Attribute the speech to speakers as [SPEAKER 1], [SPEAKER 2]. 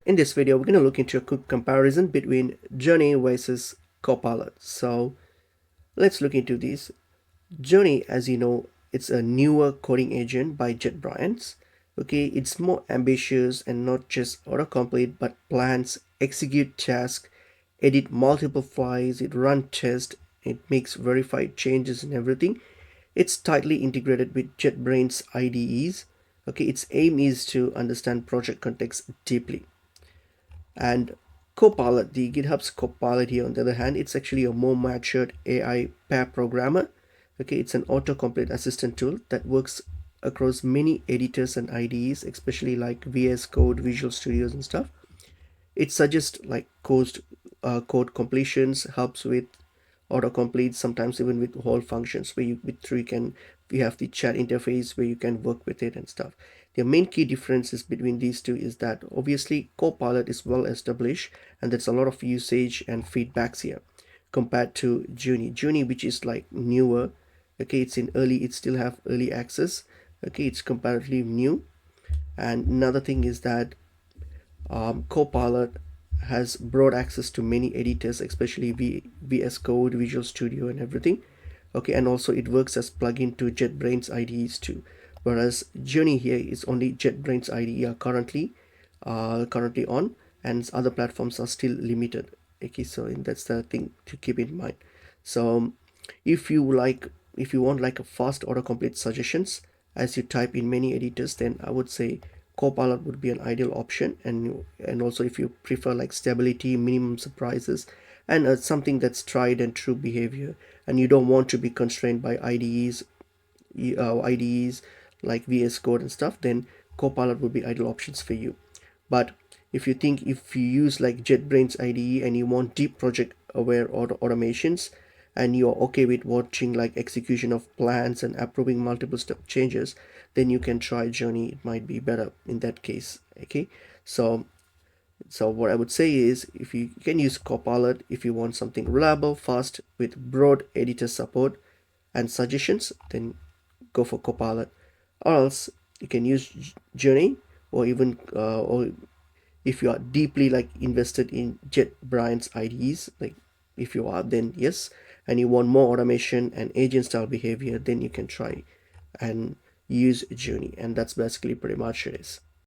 [SPEAKER 1] In this video, we're going to look into a quick comparison between Junie versus Copilot. So let's look into these. Junie, as you know, it's a newer coding agent by JetBrains. Okay, it's more ambitious and not just autocomplete, but plans, execute tasks, edit multiple files, it run tests, it makes verified changes and everything. It's tightly integrated with JetBrains IDEs. Okay, its aim is to understand project context deeply. And Copilot, the GitHub's Copilot here, on the other hand, it's actually a more matured AI pair programmer. Okay, it's an autocomplete assistant tool that works across many editors and IDEs, especially like VS Code, Visual Studios, and stuff. It suggests like code completions, helps with autocomplete, sometimes even with whole functions where you have the chat interface where you can work with it and stuff. The main key differences between these two is that obviously Copilot is well established and there's a lot of usage and feedbacks here compared to Junie, which is like newer. Okay, it still have early access. Okay, it's comparatively new. And another thing is that Copilot has broad access to many editors, especially VS Code, Visual Studio, and everything. Okay, and also it works as plugin to JetBrains IDEs too. Whereas Junie here is only JetBrains IDE are currently on, and other platforms are still limited. Okay, so that's the thing to keep in mind. So if you like, if you want like a fast autocomplete suggestions as you type in many editors, then I would say Copilot would be an ideal option. And also if you prefer like stability, minimum surprises, and something that's tried and true behavior, and you don't want to be constrained by IDEs like VS Code and stuff, then Copilot would be ideal options for you. But if you use like JetBrains IDE and you want deep project aware automations, and you're okay with watching like execution of plans and approving multiple step changes, then you can try Junie. It might be better in that case. Okay, so what I would say is, if you can use Copilot if you want something reliable, fast, with broad editor support and suggestions, then go for Copilot. Or else you can use Junie, or even or if you are deeply like invested in JetBrains IDEs, like if you are, then yes, and you want more automation and agent style behavior, then you can try and use Junie. And that's basically pretty much it is.